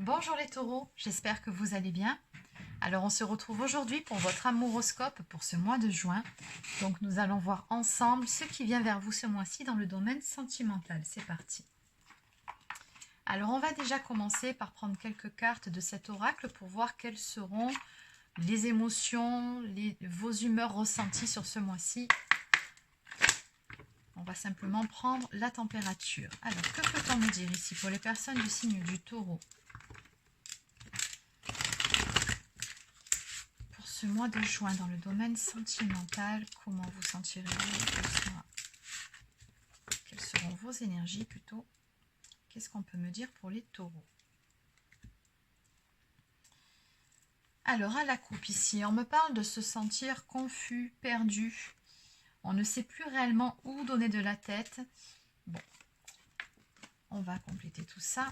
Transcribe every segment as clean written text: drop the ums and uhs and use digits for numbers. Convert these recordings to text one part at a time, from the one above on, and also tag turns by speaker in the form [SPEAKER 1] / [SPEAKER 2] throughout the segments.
[SPEAKER 1] Bonjour les taureaux, j'espère que vous allez bien. Alors on se retrouve aujourd'hui pour votre amouroscope pour ce mois de juin. Donc nous allons voir ensemble ce qui vient vers vous ce mois-ci dans le domaine sentimental. C'est parti. Alors on va déjà commencer par prendre quelques cartes de cet oracle pour voir quelles seront les émotions, vos humeurs ressenties sur ce mois-ci. On va simplement prendre la température. Alors que peut-on me dire ici pour les personnes du signe du taureau ? Ce mois de juin dans le domaine sentimental, comment vous sentirez-vous? Quelles seront vos énergies plutôt? Qu'est-ce qu'on peut me dire pour les taureaux? Alors à la coupe ici, on me parle de se sentir confus, perdu. On ne sait plus réellement où donner de la tête. Bon, on va compléter tout ça.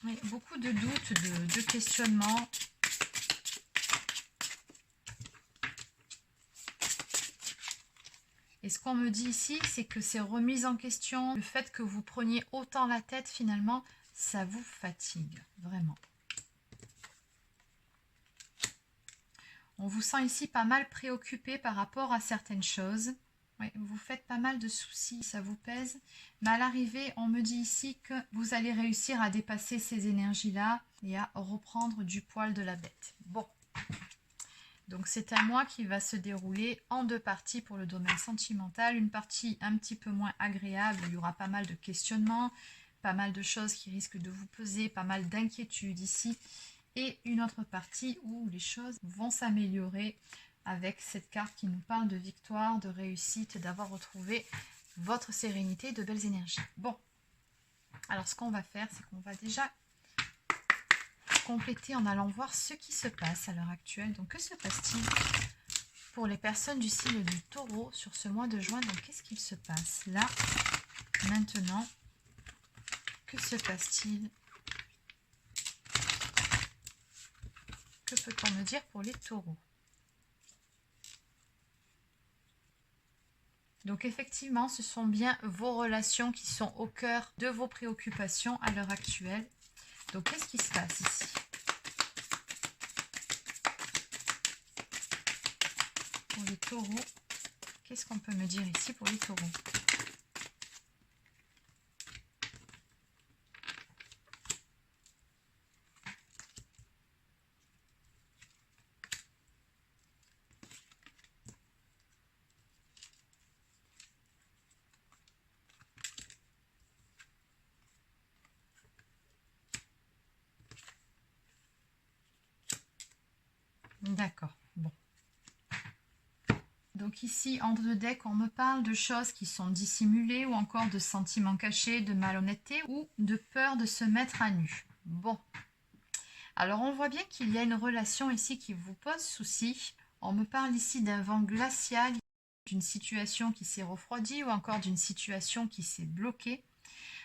[SPEAKER 1] Mais beaucoup de doutes, de questionnements. Et ce qu'on me dit ici, c'est que ces remises en question, le fait que vous preniez autant la tête finalement, ça vous fatigue, vraiment. On vous sent ici pas mal préoccupé par rapport à certaines choses. Oui, vous faites pas mal de soucis, ça vous pèse. Mais à l'arrivée, on me dit ici que vous allez réussir à dépasser ces énergies-là et à reprendre du poil de la bête. Bon. Donc c'est un mois qui va se dérouler en deux parties pour le domaine sentimental. Une partie un petit peu moins agréable, il y aura pas mal de questionnements, pas mal de choses qui risquent de vous peser, pas mal d'inquiétudes ici. Et une autre partie où les choses vont s'améliorer avec cette carte qui nous parle de victoire, de réussite, d'avoir retrouvé votre sérénité, de belles énergies. Bon, alors ce qu'on va faire, c'est qu'on va déjà compléter en allant voir ce qui se passe à l'heure actuelle. Donc que se passe-t-il pour les personnes du signe du taureau sur ce mois de juin? Donc qu'est-ce qu'il se passe là, maintenant? Que se passe-t-il? Que peut-on me dire pour les taureaux? Donc effectivement, ce sont bien vos relations qui sont au cœur de vos préoccupations à l'heure actuelle. Donc qu'est-ce qui se passe ici? Pour les taureaux, qu'est-ce qu'on peut me dire ici pour les taureaux? D'accord, bon. Donc ici, en deux decks, on me parle de choses qui sont dissimulées ou encore de sentiments cachés, de malhonnêteté ou de peur de se mettre à nu. Bon. Alors on voit bien qu'il y a une relation ici qui vous pose souci. On me parle ici d'un vent glacial, d'une situation qui s'est refroidie ou encore d'une situation qui s'est bloquée.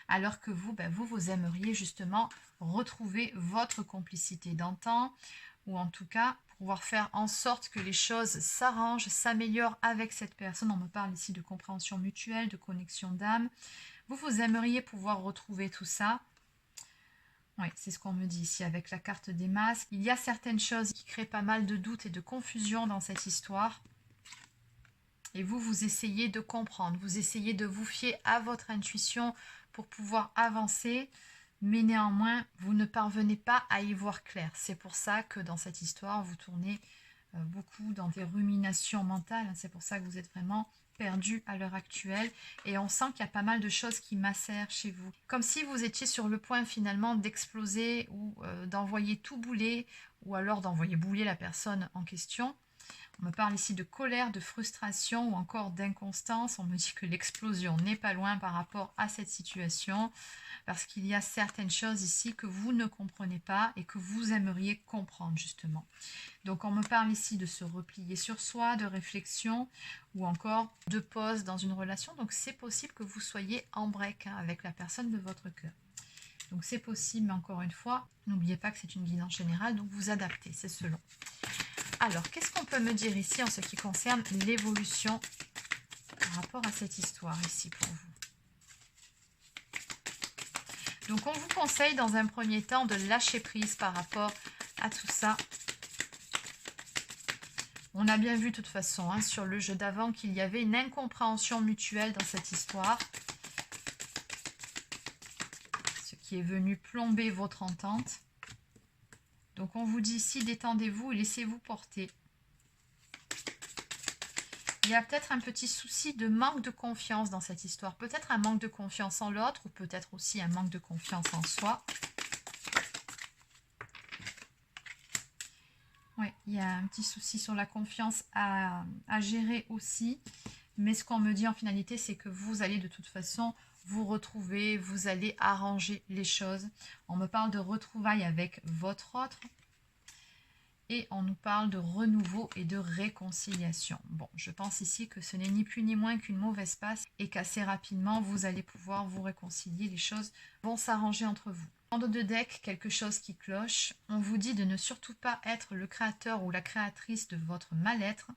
[SPEAKER 1] Alors que vous, vous aimeriez justement retrouver votre complicité d'antan ou en tout cas pouvoir faire en sorte que les choses s'arrangent, s'améliorent avec cette personne. On me parle ici de compréhension mutuelle, de connexion d'âme. Vous aimeriez pouvoir retrouver tout ça. Oui, c'est ce qu'on me dit ici avec la carte des masques. Il y a certaines choses qui créent pas mal de doutes et de confusion dans cette histoire. Et vous essayez de comprendre, vous essayez de vous fier à votre intuition pour pouvoir avancer. Mais néanmoins, vous ne parvenez pas à y voir clair. C'est pour ça que dans cette histoire, vous tournez beaucoup dans des ruminations mentales. C'est pour ça que vous êtes vraiment perdu à l'heure actuelle. Et on sent qu'il y a pas mal de choses qui macèrent chez vous. Comme si vous étiez sur le point finalement d'exploser ou d'envoyer tout bouler, ou alors d'envoyer bouler la personne en question. On me parle ici de colère, de frustration ou encore d'inconstance. On me dit que l'explosion n'est pas loin par rapport à cette situation parce qu'il y a certaines choses ici que vous ne comprenez pas et que vous aimeriez comprendre justement. Donc on me parle ici de se replier sur soi, de réflexion ou encore de pause dans une relation. Donc c'est possible que vous soyez en break avec la personne de votre cœur. Donc c'est possible, mais encore une fois, n'oubliez pas que c'est une guidance générale, donc vous adaptez, c'est selon. Alors, qu'est-ce qu'on peut me dire ici en ce qui concerne l'évolution par rapport à cette histoire ici pour vous? Donc on vous conseille dans un premier temps de lâcher prise par rapport à tout ça. On a bien vu de toute façon hein, sur le jeu d'avant qu'il y avait une incompréhension mutuelle dans cette histoire. Ce qui est venu plomber votre entente. Donc on vous dit ici, détendez-vous et laissez-vous porter. Il y a peut-être un petit souci de manque de confiance dans cette histoire. Peut-être un manque de confiance en l'autre ou peut-être aussi un manque de confiance en soi. Oui, il y a un petit souci sur la confiance à gérer aussi. Mais ce qu'on me dit en finalité, c'est que vous allez de toute façon vous retrouver, vous allez arranger les choses. On me parle de retrouvailles avec votre autre. Et on nous parle de renouveau et de réconciliation. Bon, je pense ici que ce n'est ni plus ni moins qu'une mauvaise passe et qu'assez rapidement, vous allez pouvoir vous réconcilier. Les choses vont s'arranger entre vous. En dos de deck, quelque chose qui cloche. On vous dit de ne surtout pas être le créateur ou la créatrice de votre mal-être.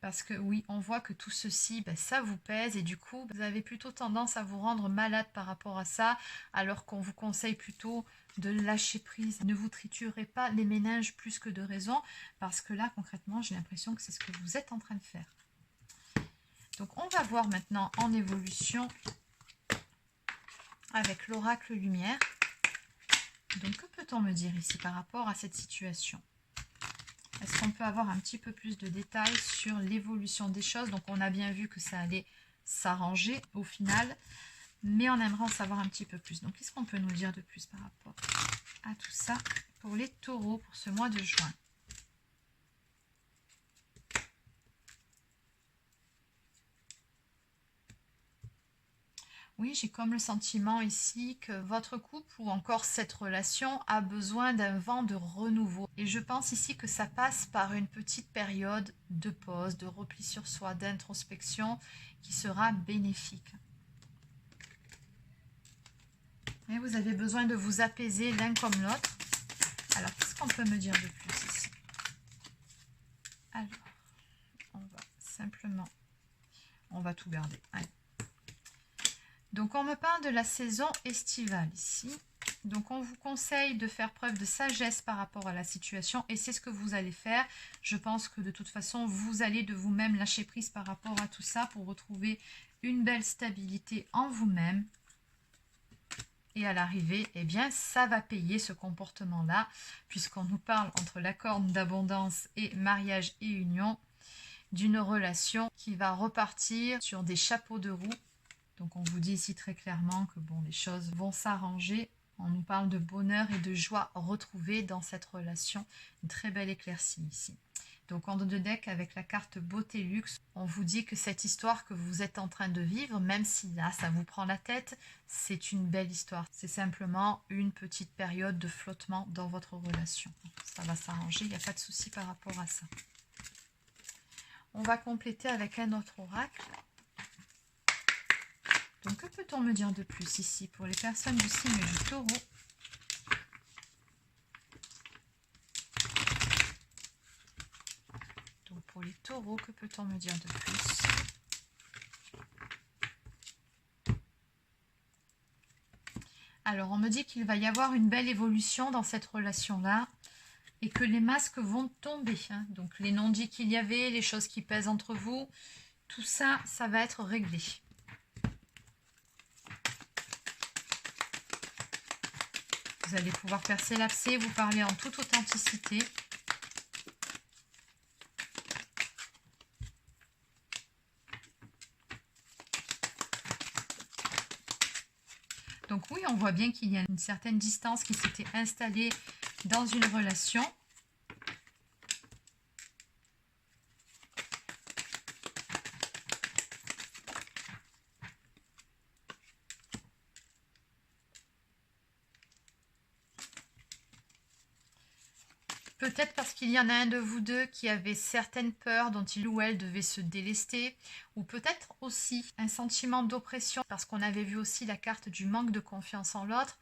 [SPEAKER 1] Parce que oui, on voit que tout ceci, ça vous pèse et du coup, vous avez plutôt tendance à vous rendre malade par rapport à ça, alors qu'on vous conseille plutôt de lâcher prise. Ne vous triturez pas les méninges plus que de raison, parce que là, concrètement, j'ai l'impression que c'est ce que vous êtes en train de faire. Donc, on va voir maintenant en évolution avec l'oracle lumière. Donc, que peut-on me dire ici par rapport à cette situation ? Est-ce qu'on peut avoir un petit peu plus de détails sur l'évolution des choses? Donc, on a bien vu que ça allait s'arranger au final, mais on aimerait en savoir un petit peu plus. Donc, qu'est-ce qu'on peut nous dire de plus par rapport à tout ça pour les taureaux pour ce mois de juin? Oui, j'ai comme le sentiment ici que votre couple ou encore cette relation a besoin d'un vent de renouveau. Et je pense ici que ça passe par une petite période de pause, de repli sur soi, d'introspection qui sera bénéfique. Et vous avez besoin de vous apaiser l'un comme l'autre. Alors, qu'est-ce qu'on peut me dire de plus ici? Alors, on va tout garder. Allez. Donc, on me parle de la saison estivale ici. Donc, on vous conseille de faire preuve de sagesse par rapport à la situation et c'est ce que vous allez faire. Je pense que de toute façon, vous allez de vous-même lâcher prise par rapport à tout ça pour retrouver une belle stabilité en vous-même. Et à l'arrivée, eh bien, ça va payer ce comportement-là, puisqu'on nous parle entre la corne d'abondance et mariage et union, d'une relation qui va repartir sur des chapeaux de roue. Donc on vous dit ici très clairement que bon, les choses vont s'arranger. On nous parle de bonheur et de joie retrouvée dans cette relation. Une très belle éclaircie ici. Donc en dos de deck avec la carte Beauté Luxe, on vous dit que cette histoire que vous êtes en train de vivre, même si là ça vous prend la tête, c'est une belle histoire. C'est simplement une petite période de flottement dans votre relation. Ça va s'arranger, il n'y a pas de souci par rapport à ça. On va compléter avec un autre oracle. Donc que peut-on me dire de plus ici pour les personnes du signe du taureau ? Pour les taureaux, que peut-on me dire de plus? Alors, on me dit qu'il va y avoir une belle évolution dans cette relation-là et que les masques vont tomber. Hein. Donc, les non-dits qu'il y avait, les choses qui pèsent entre vous, tout ça, ça va être réglé. Vous allez pouvoir percer l'abcès, vous parler en toute authenticité. Donc oui, on voit bien qu'il y a une certaine distance qui s'était installée dans une relation. Peut-être parce qu'il y en a un de vous deux qui avait certaines peurs dont il ou elle devait se délester, ou peut-être aussi un sentiment d'oppression, parce qu'on avait vu aussi la carte du manque de confiance en l'autre.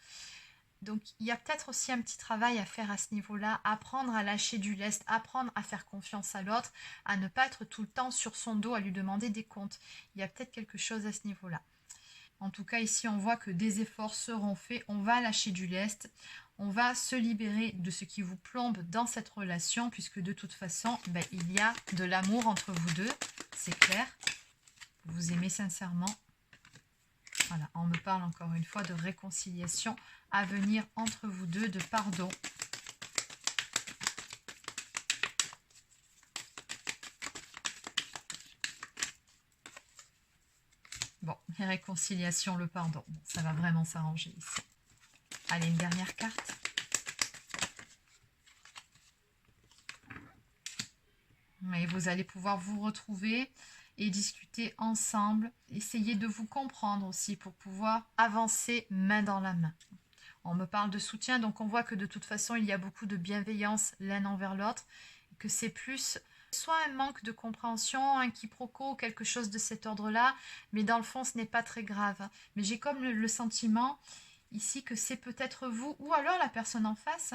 [SPEAKER 1] Donc il y a peut-être aussi un petit travail à faire à ce niveau-là, apprendre à lâcher du lest, apprendre à faire confiance à l'autre, à ne pas être tout le temps sur son dos, à lui demander des comptes. Il y a peut-être quelque chose à ce niveau-là. En tout cas, ici, on voit que des efforts seront faits. On va lâcher du lest. On va se libérer de ce qui vous plombe dans cette relation, puisque de toute façon, il y a de l'amour entre vous deux. C'est clair. Vous vous aimez sincèrement. Voilà, on me parle encore une fois de réconciliation à venir entre vous deux, de pardon. Bon, les réconciliations, le pardon. Bon, ça va vraiment s'arranger ici. Allez, une dernière carte. Et vous allez pouvoir vous retrouver et discuter ensemble. Essayez de vous comprendre aussi pour pouvoir avancer main dans la main. On me parle de soutien, donc on voit que de toute façon, il y a beaucoup de bienveillance l'un envers l'autre. Que c'est plus soit un manque de compréhension, un quiproquo, quelque chose de cet ordre-là. Mais dans le fond, ce n'est pas très grave. Mais j'ai comme le sentiment ici que c'est peut-être vous, ou alors la personne en face,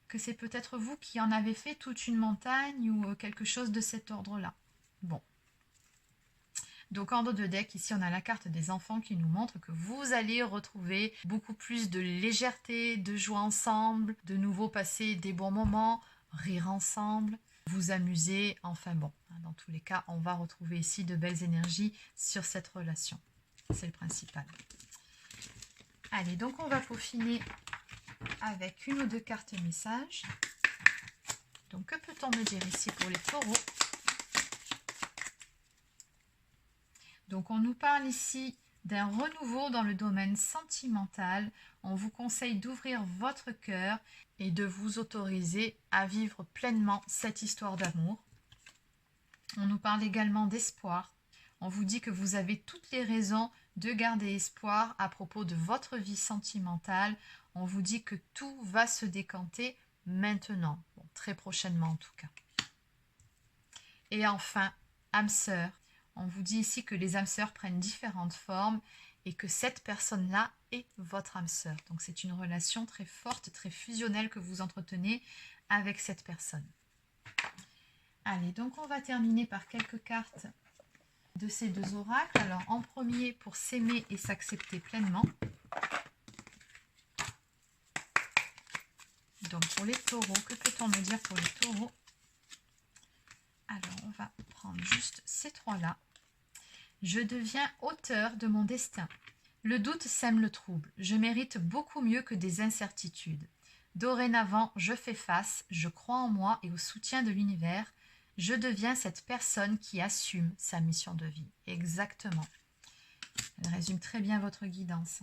[SPEAKER 1] que c'est peut-être vous qui en avez fait toute une montagne ou quelque chose de cet ordre-là. Bon. Donc en dos de deck, ici on a la carte des enfants qui nous montre que vous allez retrouver beaucoup plus de légèreté, de joie ensemble, de nouveau passer des bons moments, rire ensemble, vous amuser, enfin bon, dans tous les cas, on va retrouver ici de belles énergies sur cette relation. C'est le principal. Allez, donc on va peaufiner avec une ou deux cartes messages. Donc que peut-on me dire ici pour les taureaux? Donc on nous parle ici d'un renouveau dans le domaine sentimental. On vous conseille d'ouvrir votre cœur et de vous autoriser à vivre pleinement cette histoire d'amour. On nous parle également d'espoir. On vous dit que vous avez toutes les raisons de garder espoir à propos de votre vie sentimentale. On vous dit que tout va se décanter maintenant, bon, très prochainement en tout cas. Et enfin, âme sœur. On vous dit ici que les âmes sœurs prennent différentes formes et que cette personne-là est votre âme sœur. Donc c'est une relation très forte, très fusionnelle que vous entretenez avec cette personne. Allez, donc on va terminer par quelques cartes de ces deux oracles. Alors en premier, pour s'aimer et s'accepter pleinement. Donc pour les taureaux, que peut-on me dire pour les taureaux? Alors on va prendre juste ces trois-là. Je deviens auteur de mon destin. Le doute sème le trouble. Je mérite beaucoup mieux que des incertitudes. Dorénavant, je fais face, je crois en moi et au soutien de l'univers. Je deviens cette personne qui assume sa mission de vie. Exactement. Elle résume très bien votre guidance.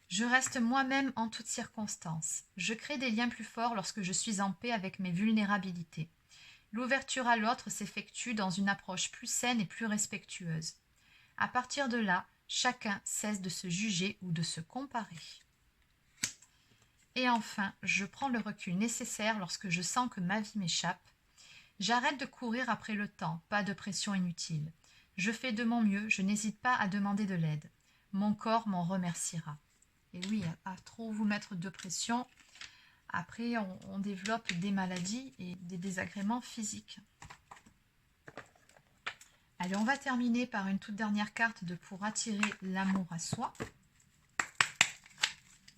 [SPEAKER 1] Je reste moi-même en toutes circonstances. Je crée des liens plus forts lorsque je suis en paix avec mes vulnérabilités. L'ouverture à l'autre s'effectue dans une approche plus saine et plus respectueuse. À partir de là, chacun cesse de se juger ou de se comparer. Et enfin, je prends le recul nécessaire lorsque je sens que ma vie m'échappe. J'arrête de courir après le temps, pas de pression inutile. Je fais de mon mieux, je n'hésite pas à demander de l'aide. Mon corps m'en remerciera. Et oui, à trop vous mettre de pression, après on développe des maladies et des désagréments physiques. Allez, on va terminer par une toute dernière carte de pour attirer l'amour à soi.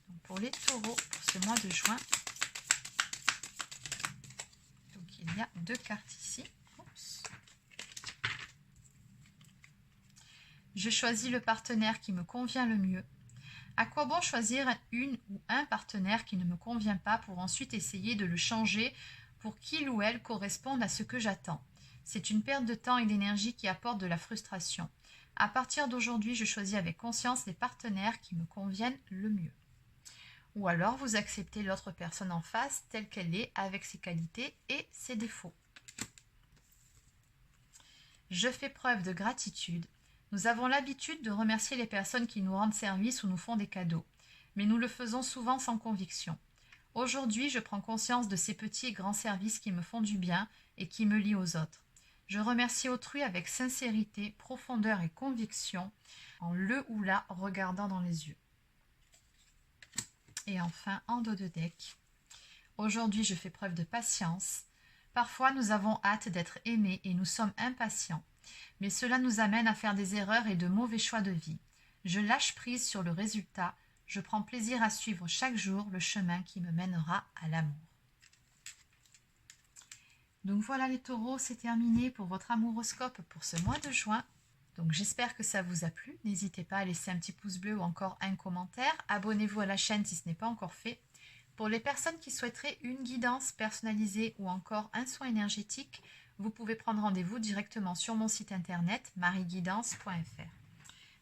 [SPEAKER 1] Donc pour les taureaux, pour ce mois de juin. Donc il y a deux cartes ici. Oups. Je choisis le partenaire qui me convient le mieux. À quoi bon choisir une ou un partenaire qui ne me convient pas pour ensuite essayer de le changer pour qu'il ou elle corresponde à ce que j'attends? C'est une perte de temps et d'énergie qui apporte de la frustration. À partir d'aujourd'hui, je choisis avec conscience les partenaires qui me conviennent le mieux. Ou alors, vous acceptez l'autre personne en face telle qu'elle est, avec ses qualités et ses défauts. Je fais preuve de gratitude. Nous avons l'habitude de remercier les personnes qui nous rendent service ou nous font des cadeaux, mais nous le faisons souvent sans conviction. Aujourd'hui, je prends conscience de ces petits et grands services qui me font du bien et qui me lient aux autres. Je remercie autrui avec sincérité, profondeur et conviction, en le ou la regardant dans les yeux. Et enfin, en dos de deck. Aujourd'hui, je fais preuve de patience. Parfois, nous avons hâte d'être aimés et nous sommes impatients. Mais cela nous amène à faire des erreurs et de mauvais choix de vie. Je lâche prise sur le résultat. Je prends plaisir à suivre chaque jour le chemin qui me mènera à l'amour. Donc voilà les taureaux, c'est terminé pour votre amouroscope pour ce mois de juin. Donc j'espère que ça vous a plu. N'hésitez pas à laisser un petit pouce bleu ou encore un commentaire. Abonnez-vous à la chaîne si ce n'est pas encore fait. Pour les personnes qui souhaiteraient une guidance personnalisée ou encore un soin énergétique, vous pouvez prendre rendez-vous directement sur mon site internet marieguidance.fr.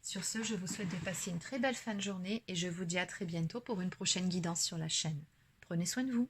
[SPEAKER 1] Sur ce, je vous souhaite de passer une très belle fin de journée et je vous dis à très bientôt pour une prochaine guidance sur la chaîne. Prenez soin de vous.